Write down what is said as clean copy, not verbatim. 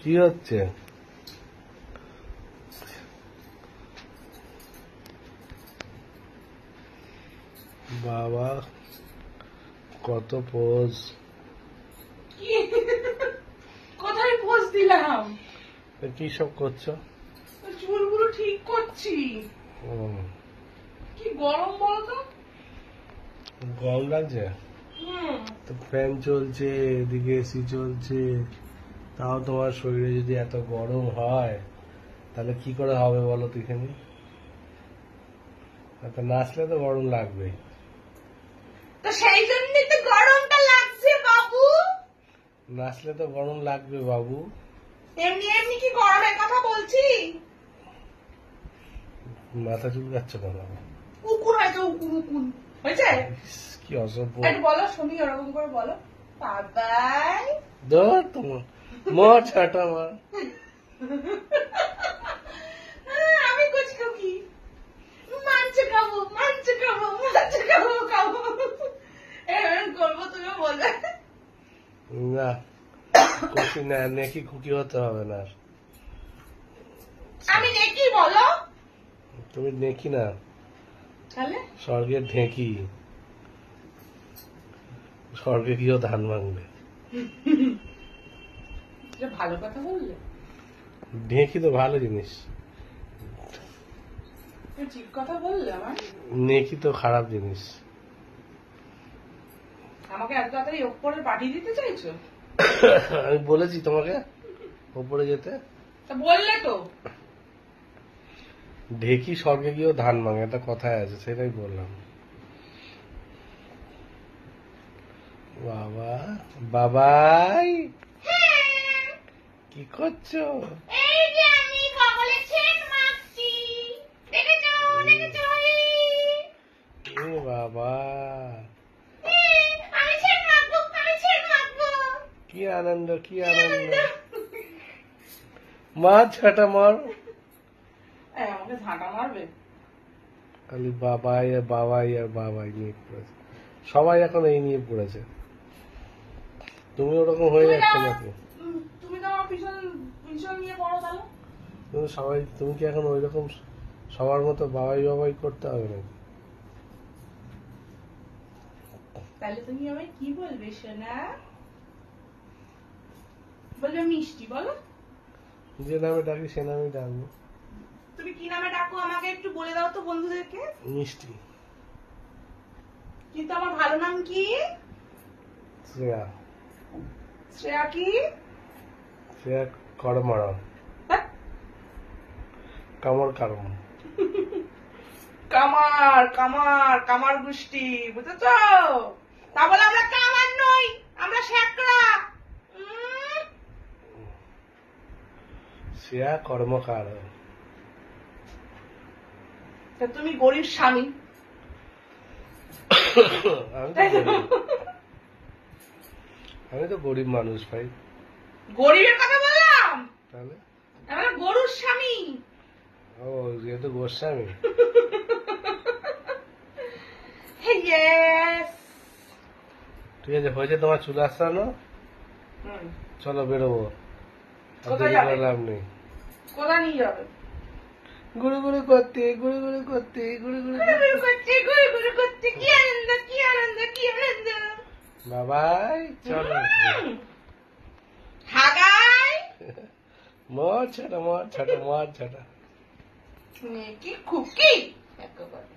কি হচ্ছে? বাবা কত পোজ! কোথায় পোজ দিলাম? কি সব করছো? চুলগুলো ঠিক করছি। কি গরম বলো তো? গরম লাগছে তো? ফ্যান চলছে, এদিকে এসি চলছে, তাও তোমার শরীরে যদি এত গরম হয় তাহলে কি করে হবে বলো তো? এখানে নাচলে তো গরম লাগবেই। তো সেই জন্যই তো গরমটা লাগছে বাবু। নাচলে তো গরম লাগবে বাবু। এমনি এমনি কি গরমের কথা বলছি? মাথা চুলকাচ্ছ কেন? উকুন হয়তো, উকুন উকুন হয়েছে। কি অসভ্য! একটু বলো শুনি, ওরকম করে বলো। বাবাই ধর তোমার মর ছাটা মার। আমি কুছ কি মাংস খাবো, মাংস খাবো, মাংস খাবো খাবো এবার করবো, তুমি বলবে না খুশি না, নেকি খুকি হতে হবে না। আমি নেকি বলো? তুমি নেকি না, তাহলে স্বর্গের ঢেঁকি। স্বর্গে গিয়েও ধান ভাঙবে। ভালো কথা বললে। ঢেঁকি তো ভালো জিনিস। ঠিক কথা বললে। আমার নেকি তো খারাপ জিনিস। আমাকে এত তাড়াতাড়ি ওপরে পাঠিয়ে দিতে চাইছো? আমি বলেছি তোমাকে ওপরে যেতে? তা বললে তো। ঢেঁকি স্বর্গে গিয়েও ধান ভাঙে, একটা কথায় আছে, সেটাই বললাম। বাবা বাবাই কি করছো? এই যে আমি কপালে ছেদ মারছি, দেখেছো দেখেছো? এ বাবা আমি ছেদ মারবো, আমি ছেদ মারবো। কি আনন্দ, কি আনন্দ! মার ছাটা মার। আমাকে ঝাঁটা মারবে? খালি বাবাই আর বাবাই আর বাবাই নিয়ে পড়েছে সবাই, এখন এই নিয়ে পড়েছে। তুমি ওরকম হয়ে যাচ্ছে নাকি? তুমি তো আমার পিছন পিছন নিয়ে পড়ো তাহলে। তুমি সবাই, তুমি কি এখন ওই রকম সবার মতো বাবাই বাবাই করতে হবে নাকি? তাহলে তুমি আমায় কি বলবে সোনা? বলবে মিষ্টি, বলো। যে নামে ডাকি সে নামে ডাকবো। তুমি কি নামে ডাকো আমাকে একটু বলে দাও তো বন্ধুদেরকে। মিষ্টি। কিন্তু আমার ভালো নাম কি? শ্রেয়া। শ্রেয়া কি? শ্রেয়া করমারা। কামর কারম। কামার কামার কামার গোষ্ঠী, বুঝেছ? তা বলে আমরা কামার নই, আমরা শেকড়া। শ্রেয়া কর্মকার। তা তুমি গরিব স্বামী। আমি তো গরিব মানুষ ভাই। গরিবের কথা বললাম? তাহলে আমরা গরুর স্বামী। ও যেহেতু গোস্বামী। ঠিক আছে, হয়েছে তোমার চুল আসানো। চলো বেরোবো, লাভ নেই। কোথায় নিয়ে যাবে? গুড়ু গুড়ু করতে, গুড়ু গুড়ু করতে, গুড়ু গুড়ু করতে, গুরু গুরু করতে, কি আনন্দ, কি আনন্দ, কি আনন্দ। বাবাই চলো। হাগাই মর ছাটা, মর ছাটা, মর ছাটা। কি খুকি একেবারে।